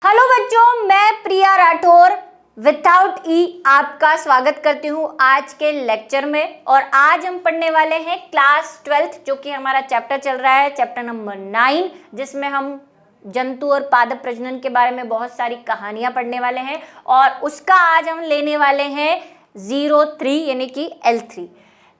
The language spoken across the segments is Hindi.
हेलो बच्चों, मैं प्रिया राठौर विदाउट ई आपका स्वागत करती हूँ आज के लेक्चर में। और आज हम पढ़ने वाले हैं क्लास 12th, जो कि हमारा चैप्टर चल रहा है, चैप्टर नंबर 9, जिसमें हम जंतु और पादप प्रजनन के बारे में बहुत सारी कहानियां पढ़ने वाले हैं। और उसका आज हम लेने वाले हैं 03 यानी कि L3।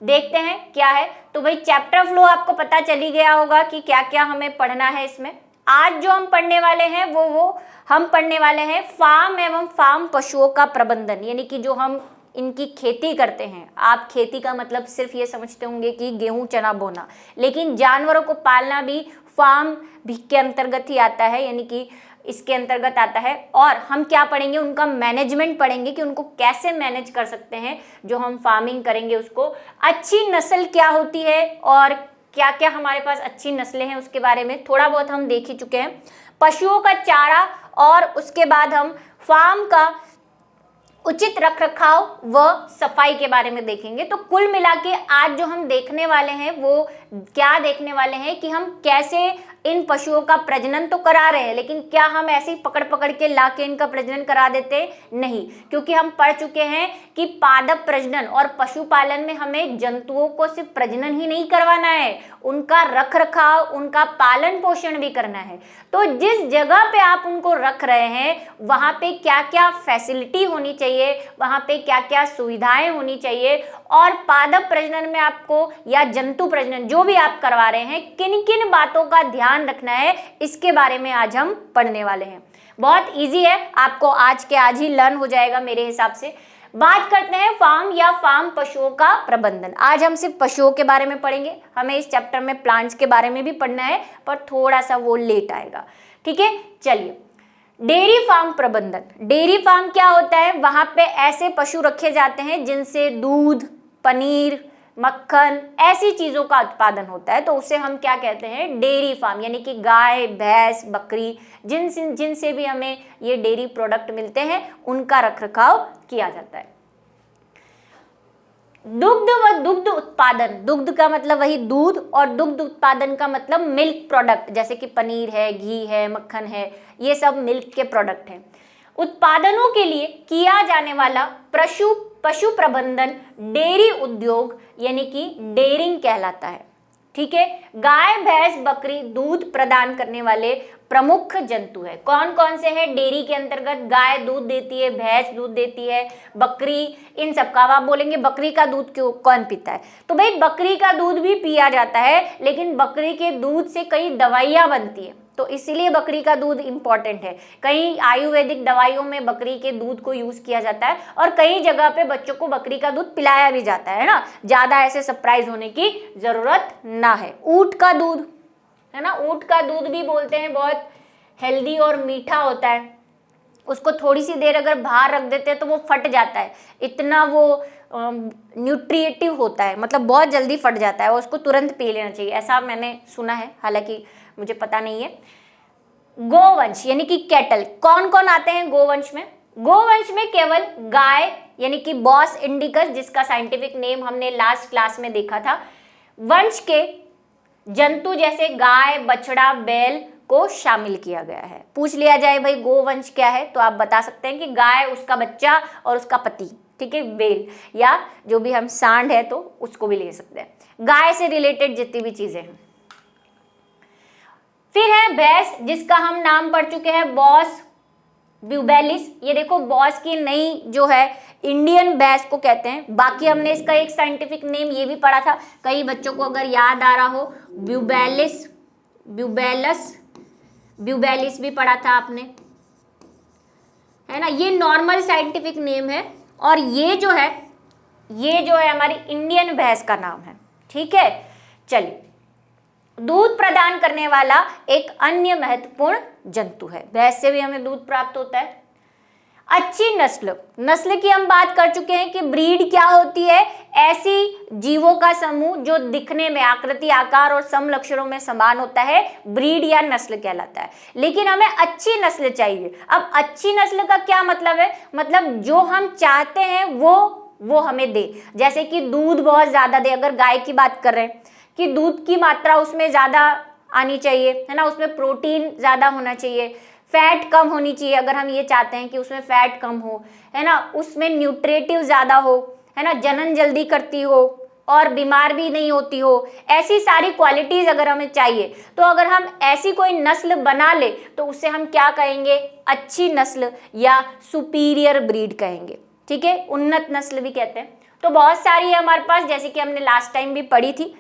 देखते हैं क्या है। तो भाई चैप्टर फ्लो आपको पता चली गया होगा कि क्या क्या हमें पढ़ना है इसमें। आज जो हम पढ़ने वाले हैं वो हम पढ़ने वाले हैं फार्म एवं फार्म पशुओं का प्रबंधन, यानी कि जो हम इनकी खेती करते हैं। आप खेती का मतलब सिर्फ ये समझते होंगे कि गेहूं चना बोना, लेकिन जानवरों को पालना भी फार्म भी के अंतर्गत ही आता है, यानी कि इसके अंतर्गत आता है। और हम क्या पढ़ेंगे, उनका मैनेजमेंट पढ़ेंगे कि उनको कैसे मैनेज कर सकते हैं। जो हम फार्मिंग करेंगे उसको, अच्छी नस्ल क्या होती है और क्या क्या हमारे पास अच्छी नस्लें हैं उसके बारे में थोड़ा बहुत हम देख ही चुके हैं। पशुओं का चारा और उसके बाद हम फार्म का उचित रखरखाव व सफाई के बारे में देखेंगे। तो कुल मिला के आज जो हम देखने वाले हैं वो क्या देखने वाले हैं कि हम कैसे इन पशुओं का प्रजनन तो करा रहे हैं, लेकिन क्या हम ऐसे ही पकड़ पकड़ के लाके इनका प्रजनन करा देते? नहीं, क्योंकि हम पढ़ चुके हैं कि पादप प्रजनन और पशुपालन में हमें जंतुओं को सिर्फ प्रजनन ही नहीं करवाना है, उनका रखरखाव, उनका पालन पोषण भी करना है। तो जिस जगह पे आप उनको रख रहे हैं वहां पे क्या क्या फैसिलिटी होनी चाहिए, वहां पे क्या क्या सुविधाएं होनी चाहिए, और पादप प्रजनन में आपको या जंतु प्रजनन जो भी आप करवा रहे हैं किन किन बातों का ध्यान रखना है, इसके बारे में आज हम पढ़ने वाले हैं। बहुत इजी है, आपको आज के आज ही लर्न हो जाएगा मेरे हिसाब से। बात करते हैं फार्म या फार्म पशुओं का प्रबंधन। आज हम सिर्फ पशुओं के बारे में पढ़ेंगे, हमें इस चैप्टर में प्लांट्स के बारे में भी पढ़ना है, पर थोड़ा सा वो लेट आएगा। ठीक है, चलिए। डेयरी फार्म प्रबंधन। डेयरी फार्म क्या होता है? वहां पे ऐसे पशु रखे जाते हैं जिनसे दूध, पनीर, मक्खन, ऐसी चीजों का उत्पादन होता है। तो उसे हम क्या कहते हैं? डेयरी फार्म, यानी कि गाय, भैंस, बकरी, जिनसे भी हमें ये डेयरी प्रोडक्ट मिलते हैं उनका रखरखाव किया जाता है। दुग्ध व दुग्ध उत्पादन। दुग्ध का मतलब वही दूध, और दुग्ध उत्पादन का मतलब मिल्क प्रोडक्ट, जैसे कि पनीर है, घी है, मक्खन है, ये सब मिल्क के प्रोडक्ट हैं। उत्पादनों के लिए किया जाने वाला पशु प्रबंधन डेयरी उद्योग यानी कि डेयरिंग कहलाता है। ठीक है, गाय, भैंस, बकरी दूध प्रदान करने वाले प्रमुख जंतु है। कौन कौन से हैं डेयरी के अंतर्गत? गाय दूध देती है, भैंस दूध देती है, बकरी, इन सब का। आप बोलेंगे बकरी का दूध क्यों कौन पीता है? तो भाई बकरी का दूध भी पिया जाता है, लेकिन बकरी के दूध से कई दवाइयां बनती है, तो इसीलिए बकरी का दूध इंपॉर्टेंट है। कई आयुर्वेदिक दवाइयों में बकरी के दूध को यूज किया जाता है, और कई जगह पे बच्चों को बकरी का दूध पिलाया भी जाता है ना। ज्यादा ऐसे सरप्राइज होने की जरूरत ना है। ऊंट का दूध है ना, ऊंट का दूध भी बोलते हैं बहुत हेल्दी और मीठा होता है। उसको थोड़ी सी देर अगर बाहर रख देते हैं तो वो फट जाता है, इतना वो न्यूट्रिएटिव होता है, मतलब बहुत जल्दी फट जाता है, और उसको तुरंत पी लेना चाहिए, ऐसा मैंने सुना है, हालांकि मुझे पता नहीं है। गोवंश यानी कि कैटल। कौन कौन आते हैं गोवंश में? गोवंश में केवल गाय यानी कि बॉस इंडिकस, जिसका साइंटिफिक नेम हमने लास्ट क्लास में देखा था, वंश के जंतु जैसे गाय, बछड़ा, बैल को शामिल किया गया है। पूछ लिया जाए भाई गोवंश क्या है, तो आप बता सकते हैं कि गाय, उसका बच्चा और उसका पति। ठीक है, बेल, या जो भी हम सांड है तो उसको भी ले सकते हैं। गाय से रिलेटेड जितनी भी चीजें हैं। फिर है भैंस, जिसका हम नाम पढ़ चुके हैं, बॉस ब्यूबेलिस। ये देखो, बॉस की नई जो है इंडियन भैंस को कहते हैं। बाकी हमने इसका एक साइंटिफिक नेम ये भी पढ़ा था, कई बच्चों को अगर याद आ रहा हो, ब्यूबेलिस भी पढ़ा था आपने, है ना। ये नॉर्मल साइंटिफिक नेम है, और ये जो है हमारी इंडियन भैंस का नाम है। ठीक है, चलिए। दूध प्रदान करने वाला एक अन्य महत्वपूर्ण जंतु है। भैंस से भी हमें दूध प्राप्त होता है। अच्छी नस्ल की हम बात कर चुके हैं कि ब्रीड क्या होती है? ऐसी जीवों का समूह जो दिखने में, आकृति, आकार और समलक्षणों में समान होता है, ब्रीड या नस्ल कहलाता है। लेकिन हमें अच्छी नस्ल चाहिए। अब अच्छी नस्ल का क्या मतलब है? मतलब जो हम चाहते हैं वो हमें दे। जैसे कि दूध बहुत ज्यादा दे, अगर गाय की बात कर रहे हैं कि दूध की मात्रा उसमें ज्यादा आनी चाहिए, है ना, उसमें प्रोटीन ज्यादा होना चाहिए, फैट कम होनी चाहिए, अगर हम ये चाहते हैं कि उसमें फैट कम हो, है ना, उसमें न्यूट्रिटिव ज़्यादा हो, है ना, जनन जल्दी करती हो और बीमार भी नहीं होती हो, ऐसी सारी क्वालिटीज़ अगर हमें चाहिए, तो अगर हम ऐसी कोई नस्ल बना ले तो उसे हम क्या कहेंगे, अच्छी नस्ल या सुपीरियर ब्रीड कहेंगे। ठीक है, उन्नत नस्ल भी कहते हैं। तो बहुत सारी है हमारे पास, जैसे कि हमने लास्ट टाइम भी पढ़ी थी।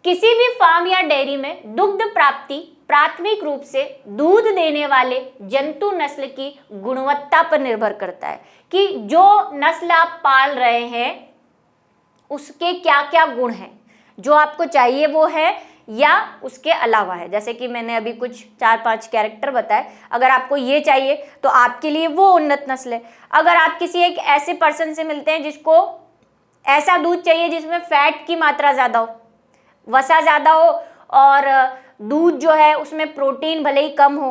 किसी भी फार्म या डेयरी में दुग्ध प्राप्ति प्राथमिक रूप से दूध देने वाले जंतु नस्ल की गुणवत्ता पर निर्भर करता है कि जो नस्ल आप पाल रहे हैं उसके क्या क्या गुण हैं, जो आपको चाहिए वो है या उसके अलावा है। जैसे कि मैंने अभी कुछ 4-5 कैरेक्टर बताए, अगर आपको ये चाहिए तो आपके लिए वो उन्नत नस्ल है। अगर आप किसी एक ऐसे पर्सन से मिलते हैं जिसको ऐसा दूध चाहिए जिसमें फैट की मात्रा ज़्यादा हो, वसा ज़्यादा हो और दूध जो है उसमें प्रोटीन भले ही कम हो,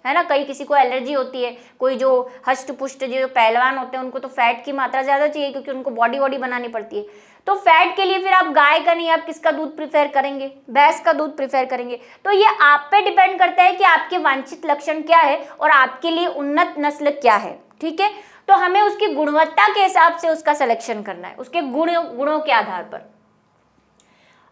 है ना, कई किसी को एलर्जी होती है, कोई जो हष्ट पुष्ट जो पहलवान होते हैं उनको तो फैट की मात्रा ज़्यादा चाहिए क्योंकि उनको बॉडी बनानी पड़ती है। तो फैट के लिए फिर आप गाय का नहीं, आप किसका दूध प्रीफर करेंगे, भैंस का दूध प्रीफर करेंगे। तो ये आप पे डिपेंड करता है कि आपके वांछित लक्षण क्या है और आपके लिए उन्नत नस्ल क्या है। ठीक है, तो हमें उसकी गुणवत्ता के हिसाब से उसका सिलेक्शन करना है, उसके गुणों के आधार पर।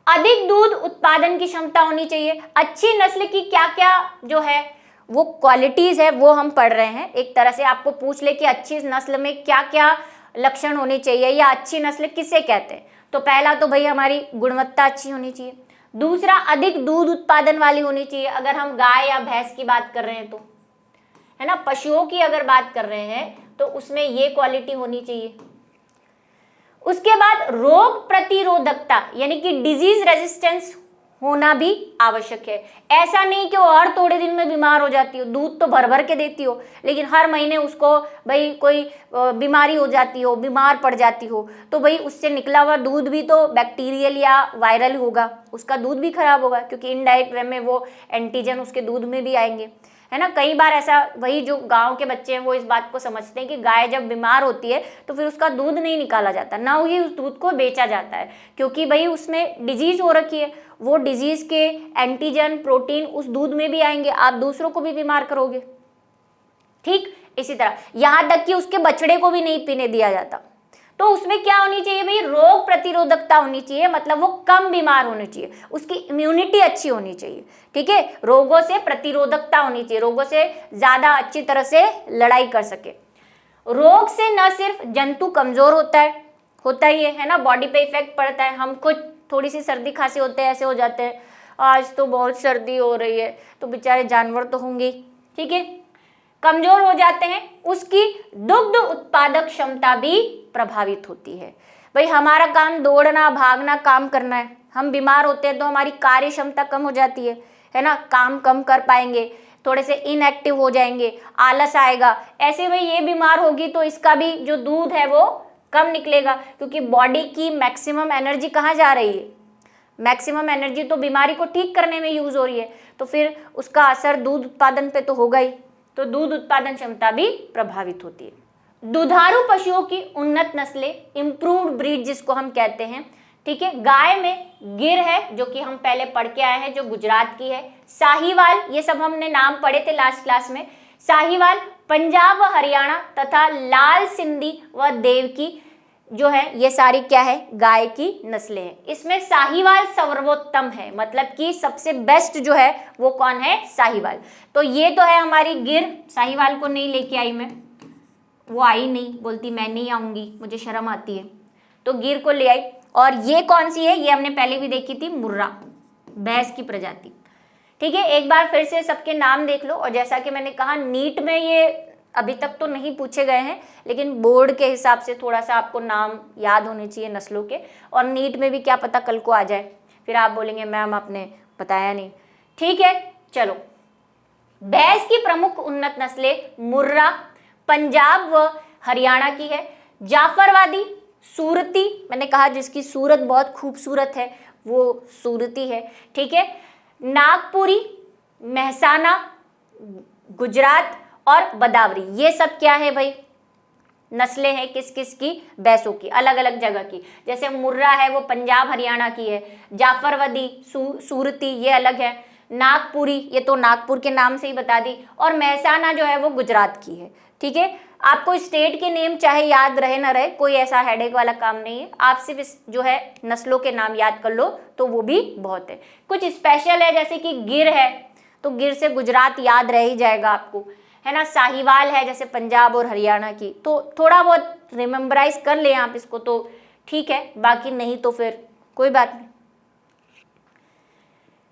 अधिक दूध उत्पादन की क्षमता होनी चाहिए। अच्छी नस्ल की क्या क्या जो है वो क्वालिटीज है वो हम पढ़ रहे हैं। एक तरह से आपको पूछ ले कि अच्छी नस्ल में क्या क्या लक्षण होने चाहिए या अच्छी नस्ल किसे कहते हैं, तो पहला तो भाई हमारी गुणवत्ता अच्छी होनी चाहिए। दूसरा, अधिक दूध उत्पादन वाली होनी चाहिए। अगर हम गाय या भैंस की बात कर रहे हैं तो, है ना, पशुओं की अगर बात कर रहे हैं तो उसमें ये क्वालिटी होनी चाहिए। उसके बाद रोग प्रतिरोधकता यानी कि डिजीज रेजिस्टेंस होना भी आवश्यक है। ऐसा नहीं कि वो हर थोड़े दिन में बीमार हो जाती हो, दूध तो भर भर के देती हो लेकिन हर महीने उसको भाई कोई बीमारी हो जाती हो, बीमार पड़ जाती हो, तो भाई उससे निकला हुआ दूध भी तो बैक्टीरियल या वायरल होगा, उसका दूध भी खराब होगा क्योंकि इनडायरेक्ट वे में वो एंटीजन उसके दूध में भी आएंगे, है ना। कई बार ऐसा, वही जो गांव के बच्चे हैं वो इस बात को समझते हैं कि गाय जब बीमार होती है तो फिर उसका दूध नहीं निकाला जाता, ना ही उस दूध को बेचा जाता है क्योंकि भाई उसमें डिजीज हो रखी है, वो डिजीज के एंटीजन प्रोटीन उस दूध में भी आएंगे, आप दूसरों को भी बीमार करोगे। ठीक इसी तरह यहाँ तक कि उसके बछड़े को भी नहीं पीने दिया जाता। तो उसमें क्या होनी चाहिए भाई, रोग प्रतिरोधकता होनी चाहिए, मतलब वो कम बीमार होनी चाहिए, उसकी इम्यूनिटी अच्छी होनी चाहिए। ठीक है, रोगों से प्रतिरोधकता होनी चाहिए, रोगों से ज्यादा अच्छी तरह से लड़ाई कर सके। रोग से न सिर्फ जंतु कमजोर होता ही है ना, बॉडी पे इफेक्ट पड़ता है। हम खुद थोड़ी सी सर्दी खांसी होते हैं, ऐसे हो जाते हैं, आज तो बहुत सर्दी हो रही है, तो बेचारे जानवर तो होंगे, ठीक है, कमजोर हो जाते हैं। उसकी दुग्ध उत्पादक क्षमता भी प्रभावित होती है। भाई हमारा काम दौड़ना भागना काम करना है, हम बीमार होते हैं तो हमारी कार्य क्षमता कम हो जाती है ना, काम कम कर पाएंगे, थोड़े से इनएक्टिव हो जाएंगे, आलस आएगा। ऐसे में ये बीमार होगी तो इसका भी जो दूध है वो कम निकलेगा क्योंकि बॉडी की मैक्सिमम एनर्जी कहाँ जा रही है, मैक्सिमम एनर्जी तो बीमारी को ठीक करने में यूज हो रही है, तो फिर उसका असर दूध उत्पादन पे तो होगा ही, तो दूध उत्पादन क्षमता भी प्रभावित होती है। दुधारू पशुओं की उन्नत नस्लें, इंप्रूव्ड ब्रीड जिसको हम कहते हैं, ठीक है। गाय में गिर है जो कि हम पहले पढ़ के आए हैं, जो गुजरात की है। साहीवाल, ये सब हमने नाम पढ़े थे लास्ट क्लास में। साहीवाल पंजाब व हरियाणा तथा लाल सिंधी व देवकी जो है, ये सारी क्या है, गाय की नस्लें हैं। इसमें साहीवाल सर्वोत्तम है, मतलब कि सबसे बेस्ट जो है वो कौन है, साहीवाल। तो ये तो है हमारी गिर, साहीवाल को नहीं लेके आई मैं, वो आई नहीं, बोलती मैं नहीं आऊंगी, मुझे शर्म आती है, तो गिर को ले आई। और ये कौन सी है, ये हमने पहले भी देखी थी, मुर्रा, भैंस की प्रजाति, ठीक है। एक बार फिर से सबके नाम देख लो। और जैसा कि मैंने कहा नीट में ये अभी तक तो नहीं पूछे गए हैं, लेकिन बोर्ड के हिसाब से थोड़ा सा आपको नाम याद होने चाहिए नस्लों के, और नीट में भी क्या पता कल को आ जाए, फिर आप बोलेंगे मैम आपने बताया नहीं, ठीक है। चलो, भैंस की प्रमुख उन्नत नस्लें मुर्रा पंजाब व हरियाणा की है। जाफरवादी, सूरती, मैंने कहा जिसकी सूरत बहुत खूबसूरत है वो सूरती है, ठीक है। नागपुरी, मेहसाना, गुजरात और बदावरी, ये सब क्या है भाई, नस्लें हैं किस किस की, भैंसों की, अलग अलग जगह की। जैसे मुर्रा है वो पंजाब हरियाणा की है, जाफरवादी सूरती ये अलग है, नागपुरी, ये तो नागपुर के नाम से ही बता दी, और मेहसाना जो है वो गुजरात की है। ठीक है, आपको स्टेट के नेम चाहे याद रहे ना रहे, कोई ऐसा हेडेक वाला काम नहीं है, आप सिर्फ जो है नस्लों के नाम याद कर लो तो वो भी बहुत है। कुछ स्पेशल है, जैसे कि गिर है तो गिर से गुजरात याद रह ही जाएगा आपको, है ना। साहिवाल है जैसे पंजाब और हरियाणा की, तो थोड़ा बहुत रिमेम्बराइज कर लें आप इसको तो ठीक है, बाकी नहीं तो फिर कोई बात नहीं।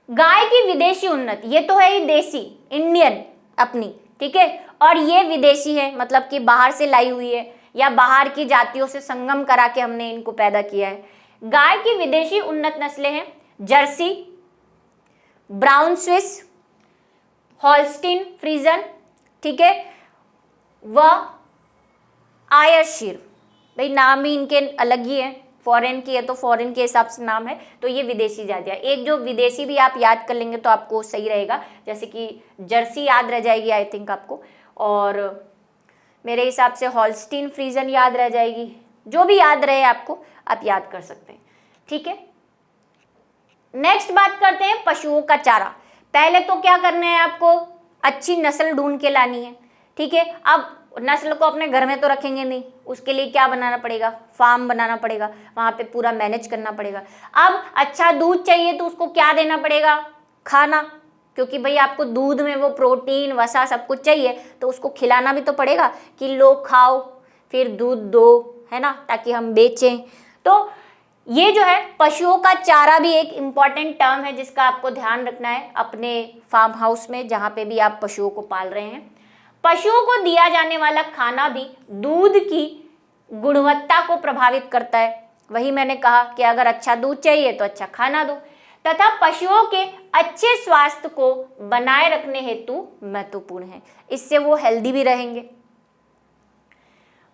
गाय की विदेशी उन्नत, ये तो है ही देसी इंडियन अपनी, ठीक है, और ये विदेशी है, मतलब कि बाहर से लाई हुई है या बाहर की जातियों से संगम करा के हमने इनको पैदा किया है। गाय की विदेशी उन्नत नस्लें हैं जर्सी, ब्राउन स्विस, हॉल्स्टीन फ्रीजन, ठीक है, व आयरशीर। भाई नाम ही इनके अलग ही है, फॉरेन की है तो फॉरेन के हिसाब से नाम है, तो ये विदेशी जातियाँ। एक जो विदेशी भी आप याद कर लेंगे तो आपको सही रहेगा, जैसे कि जर्सी याद रह जाएगी आई थिंक आपको, और मेरे हिसाब से हॉल्स्टीन फ्रीजन याद रह जाएगी, जो भी याद रहे आपको आप याद कर सकते हैं। ठीक है, नेक्स्ट बात करते हैं पशुओं का चारा। पहले तो क्या करना है आपको, अच्छी नस्ल ढूंढ के लानी है। ठीक है, अब नस्ल को अपने घर में तो रखेंगे नहीं, उसके लिए क्या बनाना पड़ेगा, फार्म बनाना पड़ेगा, वहाँ पे पूरा मैनेज करना पड़ेगा। अब अच्छा दूध चाहिए तो उसको क्या देना पड़ेगा, खाना, क्योंकि भाई आपको दूध में वो प्रोटीन वसा सब कुछ चाहिए, तो उसको खिलाना भी तो पड़ेगा कि लो खाओ फिर दूध दो, है ना, ताकि हम बेचें। तो ये जो है पशुओं का चारा भी एक इम्पॉर्टेंट टर्म है जिसका आपको ध्यान रखना है अपने फार्म हाउस में, जहाँ पे भी आप पशुओं को पाल रहे हैं। पशुओं को दिया जाने वाला खाना भी दूध की गुणवत्ता को प्रभावित करता है। वही मैंने कहा कि अगर अच्छा दूध चाहिए तो अच्छा खाना दो, तथा पशुओं के अच्छे स्वास्थ्य को बनाए रखने हेतु महत्वपूर्ण है, इससे वो हेल्दी भी रहेंगे।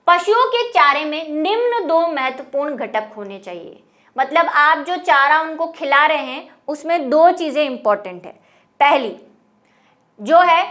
पशुओं के चारे में निम्न 2 महत्वपूर्ण घटक होने चाहिए, मतलब आप जो चारा उनको खिला रहे हैं उसमें 2 चीजें इंपॉर्टेंट है। पहली जो है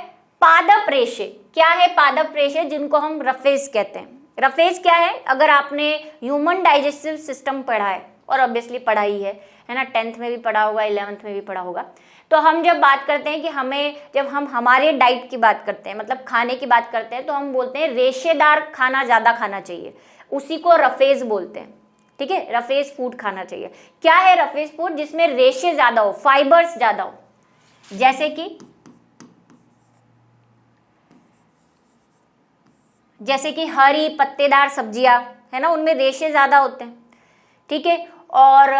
पादप रेशे। क्या है पादप रेशे, जिनको हम रफेज कहते हैं। रफेज क्या है, अगर आपने ह्यूमन डाइजेस्टिव सिस्टम पढ़ा है, और ऑब्वियसली पढ़ा ही है ना, 10th में भी पढ़ा होगा, 11th में भी पढ़ा होगा, तो हम जब बात करते हैं कि हमें, जब हम हमारे डाइट की बात करते हैं, मतलब खाने की बात करते हैं, तो हम बोलते हैं रेशेदार खाना ज़्यादा खाना चाहिए, उसी को रफेज बोलते हैं। ठीक है, रफेज फूड खाना चाहिए। क्या है रफेज फूड, जिसमें रेशे ज़्यादा हो, फाइबर्स ज़्यादा हो, जैसे कि हरी पत्तेदार सब्जियां, है ना, उनमें रेशे ज़्यादा होते हैं। ठीक है, और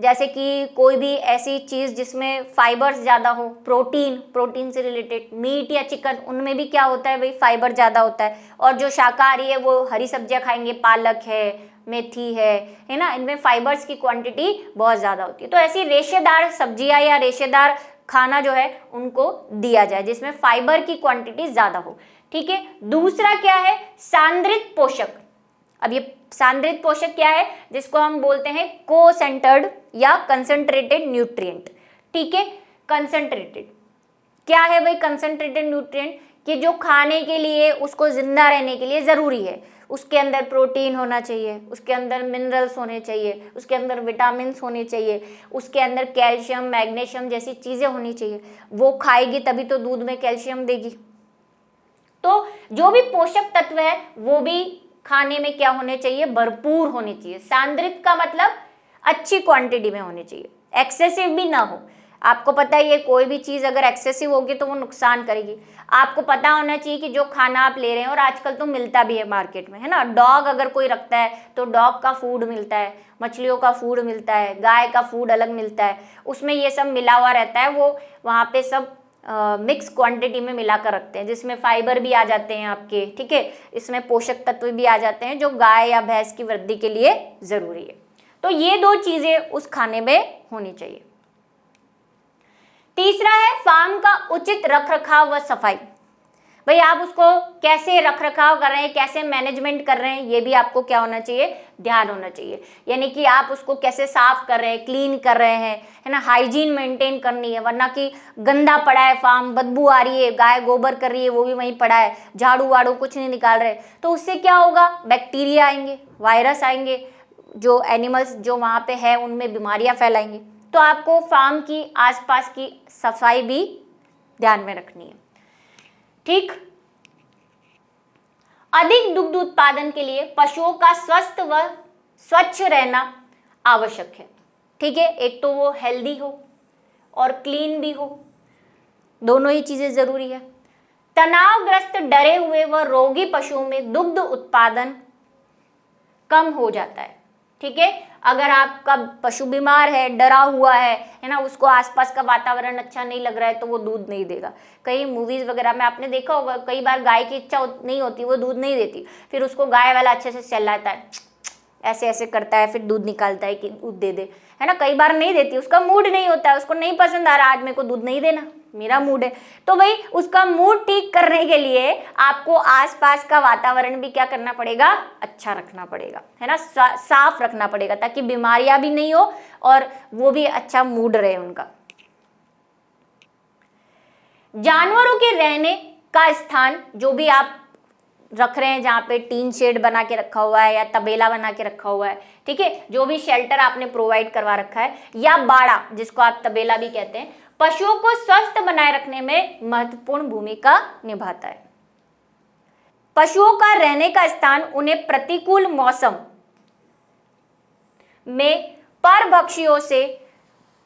जैसे कि कोई भी ऐसी चीज़ जिसमें फाइबर्स ज़्यादा हो, प्रोटीन से रिलेटेड मीट या चिकन, उनमें भी क्या होता है भाई, फाइबर ज़्यादा होता है। और जो शाकाहारी है वो हरी सब्जियां खाएंगे, पालक है, मेथी है ना, इनमें फाइबर्स की क्वांटिटी बहुत ज़्यादा होती है। तो ऐसी रेशेदार सब्जियां या रेशेदार खाना जो है उनको दिया जाए जिसमें फाइबर की क्वांटिटी ज़्यादा हो। ठीक है, दूसरा क्या है, सांद्रित पोषक। अब ये सांद्रित पोषक क्या है, जिसको हम बोलते हैं को-सेंटर्ड या कंसंट्रेटेड न्यूट्रिएंट। ठीक है, कंसंट्रेटेड क्या है भाई, कंसंट्रेटेड न्यूट्रिएंट कि जो खाने के लिए, उसको जिंदा रहने के लिए ज़रूरी है, उसके अंदर प्रोटीन होना चाहिए, उसके अंदर मिनरल्स होने चाहिए, उसके अंदर विटामिन्स होने चाहिए, उसके अंदर कैल्शियम मैग्नीशियम जैसी चीज़ें होनी चाहिए। वो खाएगी तभी तो दूध में कैल्शियम देगी। तो जो भी पोषक तत्व है वो भी खाने में क्या होने चाहिए, भरपूर होने चाहिए। सांद्रित का मतलब अच्छी क्वांटिटी में होने चाहिए, एक्सेसिव भी ना हो। आपको पता है ये कोई भी चीज़ अगर एक्सेसिव होगी तो वो नुकसान करेगी। आपको पता होना चाहिए कि जो खाना आप ले रहे हैं, और आजकल तो मिलता भी है मार्केट में, है ना, डॉग अगर कोई रखता है तो डॉग का फूड मिलता है, मछलियों का फूड मिलता है, गाय का फूड अलग मिलता है, उसमें ये सब मिला हुआ रहता है। वो वहाँ पे सब मिक्स क्वांटिटी में मिलाकर रखते हैं, जिसमें फाइबर भी आ जाते हैं आपके। ठीक है, इसमें पोषक तत्व भी आ जाते हैं जो गाय या भैंस की वृद्धि के लिए ज़रूरी है। तो ये 2 चीज़ें उस खाने में होनी चाहिए। तीसरा है फार्म का उचित रखरखाव व सफाई। भाई आप उसको कैसे रखरखाव कर रहे हैं, कैसे मैनेजमेंट कर रहे हैं, ये भी आपको क्या होना चाहिए, ध्यान होना चाहिए। यानी कि आप उसको कैसे साफ कर रहे हैं, क्लीन कर रहे हैं, है ना, हाइजीन मेंटेन करनी है, वरना कि गंदा पड़ा है फार्म, बदबू आ रही है, गाय गोबर कर रही है वो भी वहीं पड़ा है, झाड़ू वाड़ू कुछ नहीं निकाल रहे, तो उससे क्या होगा, बैक्टीरिया आएंगे, वायरस आएंगे, जो एनिमल्स जो वहाँ पे है उनमें बीमारियाँ फैलाएंगे। तो आपको फार्म की आसपास की सफाई भी ध्यान में रखनी है। ठीक, अधिक दुग्ध उत्पादन के लिए पशुओं का स्वस्थ व स्वच्छ रहना आवश्यक है। ठीक है, एक तो वो हेल्दी हो और क्लीन भी हो, दोनों ही चीजें जरूरी है। तनावग्रस्त, डरे हुए व रोगी पशुओं में दुग्ध उत्पादन कम हो जाता है। ठीक है, अगर आपका पशु बीमार है, डरा हुआ है ना, उसको आसपास का वातावरण अच्छा नहीं लग रहा है, तो वो दूध नहीं देगा। कई मूवीज वगैरह में आपने देखा होगा, कई बार गाय की इच्छा नहीं होती, वो दूध नहीं देती, फिर उसको गाय वाला अच्छे से सहलाता है, ऐसे ऐसे करता है, फिर दूध निकालता है कि दूध दे दे, है ना। कई बार नहीं देती, उसका मूड नहीं होता है, उसको नहीं पसंद आ रहा, आज मेरे को दूध नहीं देना, मेरा मूड है। तो भाई उसका मूड ठीक करने के लिए आपको आसपास का वातावरण भी क्या करना पड़ेगा, अच्छा रखना पड़ेगा, है ना, साफ रखना पड़ेगा, ताकि बीमारियां भी नहीं हो और वो भी अच्छा मूड रहे उनका। जानवरों के रहने का स्थान जो भी आप रख रहे हैं, जहाँ पे टीन शेड बना के रखा हुआ है या तबेला बना के रखा हुआ है, ठीक है, जो भी शेल्टर आपने प्रोवाइड करवा रखा है, या बाड़ा जिसको आप तबेला भी कहते हैं, पशुओं को स्वस्थ बनाए रखने में महत्वपूर्ण भूमिका निभाता है। पशुओं का रहने का स्थान उन्हें प्रतिकूल मौसम में परभक्षियों से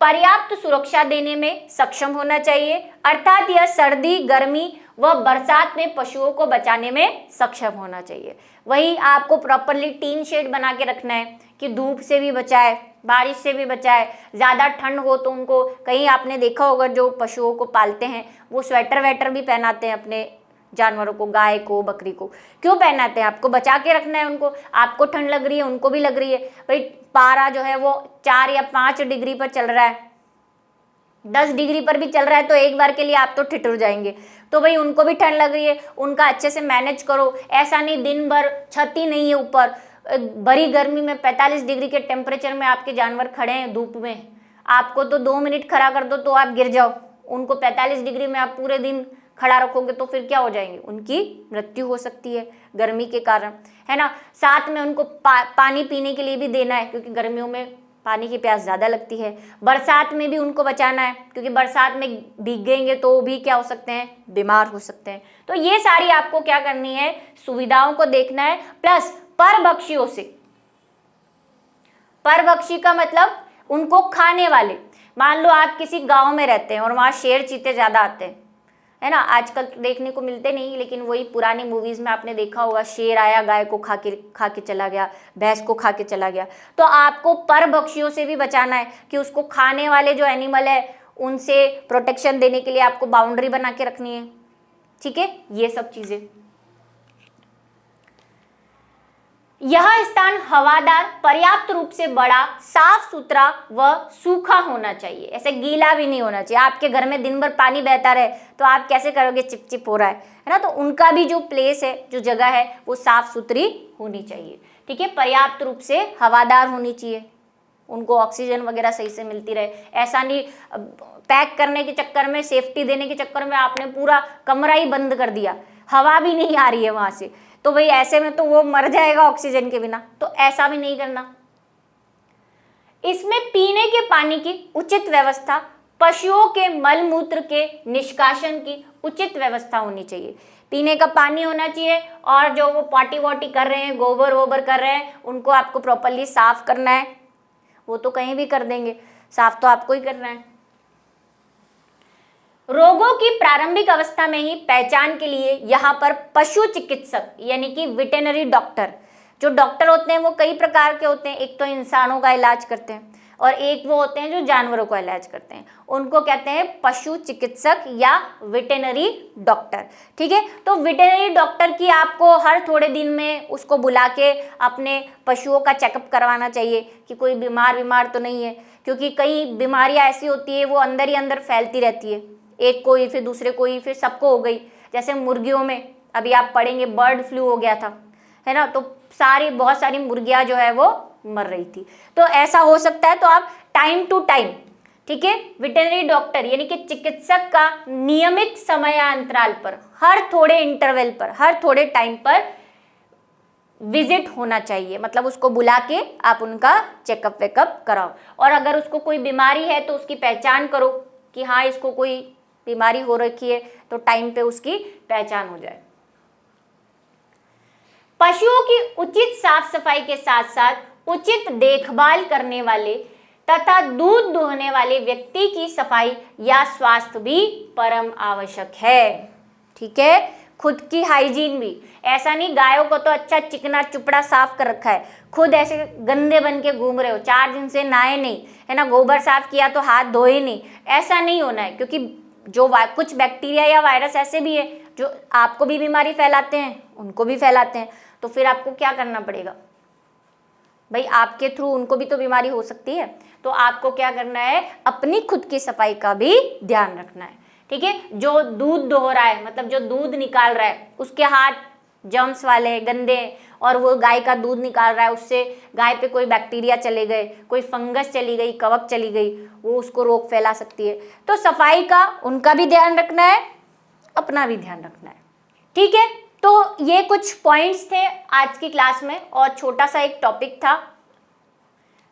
पर्याप्त सुरक्षा देने में सक्षम होना चाहिए, अर्थात यह सर्दी, गर्मी व बरसात में पशुओं को बचाने में सक्षम होना चाहिए। वही आपको प्रॉपरली टीन शेड बना के रखना है कि धूप से भी बचाए, बारिश से भी बचाए, ज़्यादा ठंड हो तो उनको, कहीं आपने देखा होगा जो पशुओं को पालते हैं वो स्वेटर वेटर भी पहनाते हैं अपने जानवरों को, गाय को, बकरी को। क्यों पहनाते हैं? आपको बचा के रखना है उनको, आपको ठंड लग रही है, उनको भी लग रही है। भाई पारा जो है वो 4 या 5 डिग्री पर चल रहा है, 10 डिग्री पर भी चल रहा है, तो एक बार के लिए आप तो ठिठुर जाएंगे। तो भाई उनको भी ठंड लग रही है, उनका अच्छे से मैनेज करो। ऐसा नहीं दिन भर छत ही नहीं है ऊपर, बड़ी गर्मी में 45 डिग्री के टेम्परेचर में आपके जानवर खड़े हैं धूप में, आपको तो 2 मिनट खड़ा कर दो तो आप गिर जाओ, उनको 45 डिग्री में आप पूरे दिन खड़ा रखोगे तो फिर क्या हो जाएंगे, उनकी मृत्यु हो सकती है गर्मी के कारण, है ना। साथ में उनको पानी पीने के लिए भी देना है, क्योंकि गर्मियों में पानी की प्यास ज़्यादा लगती है। बरसात में भी उनको बचाना है, क्योंकि बरसात में भीगेंगे तो भी क्या हो सकते हैं, बीमार हो सकते हैं। तो ये सारी आपको क्या करनी है, सुविधाओं को देखना है। प्लस परभक्षियों से, परभक्षी का मतलब उनको खाने वाले। मान लो आप किसी गांव में रहते हैं और वहाँ शेर चीते ज़्यादा आते हैं, है ना। आजकल देखने को मिलते नहीं, लेकिन वही पुरानी मूवीज में आपने देखा होगा, शेर आया गाय को खा के चला गया, भैंस को खा के चला गया। तो आपको परभक्षियों से भी बचाना है कि उसको खाने वाले जो एनिमल है उनसे प्रोटेक्शन देने के लिए आपको बाउंड्री बना के रखनी है। ठीक है, ये सब चीजें। यह स्थान हवादार, पर्याप्त रूप से बड़ा, साफ सुथरा व सूखा होना चाहिए, ऐसे गीला भी नहीं होना चाहिए। आपके घर में दिन भर पानी बहता रहे तो आप कैसे करोगे, चिपचिप हो रहा है ना। तो उनका भी जो प्लेस है, जो जगह है, वो साफ सुथरी होनी चाहिए। ठीक है, पर्याप्त रूप से हवादार होनी चाहिए, उनको ऑक्सीजन वगैरह सही से मिलती रहे। ऐसा नहीं पैक करने के चक्कर में, सेफ्टी देने के चक्कर में आपने पूरा कमरा ही बंद कर दिया, हवा भी नहीं आ रही है वहां से, तो भाई ऐसे में तो वो मर जाएगा ऑक्सीजन के बिना। तो ऐसा भी नहीं करना। इसमें पीने के पानी की उचित व्यवस्था, पशुओं के मल मूत्र के निष्कासन की उचित व्यवस्था होनी चाहिए। पीने का पानी होना चाहिए, और जो वो पार्टी वाटी कर रहे हैं, गोबर वोबर कर रहे हैं, उनको आपको प्रॉपरली साफ करना है। वो तो कहीं भी कर देंगे, साफ तो आपको ही करना है। रोगों की प्रारंभिक अवस्था में ही पहचान के लिए यहाँ पर पशु चिकित्सक यानी कि वेटेरिनरी डॉक्टर, जो डॉक्टर होते हैं वो कई प्रकार के होते हैं। एक तो इंसानों का इलाज करते हैं और एक वो होते हैं जो जानवरों का इलाज करते हैं, उनको कहते हैं पशु चिकित्सक या वेटेरिनरी डॉक्टर। ठीक है, तो वेटेरिनरी डॉक्टर की आपको हर थोड़े दिन में उसको बुला के अपने पशुओं का चेकअप करवाना चाहिए कि कोई बीमार तो नहीं है, क्योंकि कई बीमारियां ऐसी होती है वो अंदर ही अंदर फैलती रहती है, एक कोई फिर दूसरे कोई फिर सबको हो गई। जैसे मुर्गियों में अभी आप पढ़ेंगे बर्ड फ्लू हो गया था, है ना, तो बहुत सारी मुर्गियां जो है वो मर रही थी। तो ऐसा हो सकता है, तो आप टाइम टू टाइम, ठीक है, वेटेरिनरी डॉक्टर यानी कि चिकित्सक का नियमित समयांतराल पर, हर थोड़े इंटरवल पर, हर थोड़े टाइम पर विजिट होना चाहिए, मतलब उसको बुला के आप उनका चेकअप वेकअप कराओ। और अगर उसको कोई बीमारी है तो उसकी पहचान करो कि हाँ इसको कोई बीमारी हो रखी है, तो टाइम पे उसकी पहचान हो जाए। पशुओं की उचित साफ सफाई के साथ साथ उचित देखभाल करने वाले तथा दूध दुहने वाले व्यक्ति की सफाई या स्वास्थ्य भी परम आवश्यक है। ठीक है, खुद की हाइजीन भी, ऐसा नहीं गायों को तो अच्छा चिकना चुपड़ा साफ कर रखा है, खुद ऐसे गंदे बन के घूम रहे हो, 4 दिन से नहाए नहीं है ना, गोबर साफ किया तो हाथ धोए नहीं, ऐसा नहीं होना है। क्योंकि जो कुछ बैक्टीरिया या वायरस ऐसे भी है जो आपको भी बीमारी फैलाते हैं, उनको भी फैलाते हैं, तो फिर आपको क्या करना पड़ेगा भाई, आपके थ्रू उनको भी तो बीमारी हो सकती है। तो आपको क्या करना है, अपनी खुद की सफाई का भी ध्यान रखना है। ठीक है, जो दूध दोह रहा है, मतलब जो दूध निकाल रहा है, उसके हाथ जर्म्स वाले गंदे, और वो गाय का दूध निकाल रहा है, उससे गाय पे कोई बैक्टीरिया चले गए, कोई फंगस चली गई, कवक चली गई, वो उसको रोग फैला सकती है। तो सफाई का उनका भी ध्यान रखना है, अपना भी ध्यान रखना है। ठीक है, तो ये कुछ पॉइंट्स थे आज की क्लास में, और छोटा सा एक टॉपिक था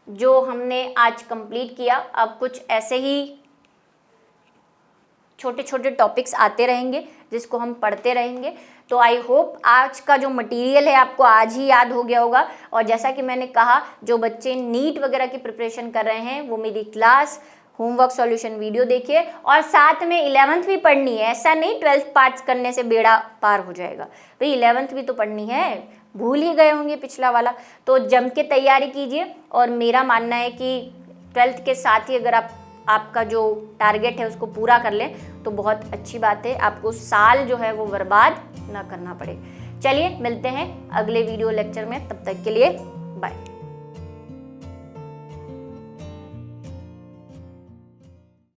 जो हमने आज कंप्लीट किया। अब कुछ ऐसे ही छोटे छोटे टॉपिक्स आते रहेंगे जिसको हम पढ़ते रहेंगे। तो आई होप आज का जो मटेरियल है आपको आज ही याद हो गया होगा। और जैसा कि मैंने कहा, जो बच्चे नीट वगैरह की प्रिपरेशन कर रहे हैं वो मेरी क्लास होमवर्क सॉल्यूशन वीडियो देखिए, और साथ में 11th भी पढ़नी है। ऐसा नहीं 12th पार्ट्स करने से बेड़ा पार हो जाएगा भाई, 11th भी तो पढ़नी है, भूल ही गए होंगे पिछला वाला। तो जम के तैयारी कीजिए, और मेरा मानना है कि 12th के साथ ही अगर आपका जो टारगेट है उसको पूरा कर लें तो बहुत अच्छी बात है, आपको साल जो है वो बर्बाद ना करना पड़े। चलिए मिलते हैं अगले वीडियो लेक्चर में, तब तक के लिए बाय।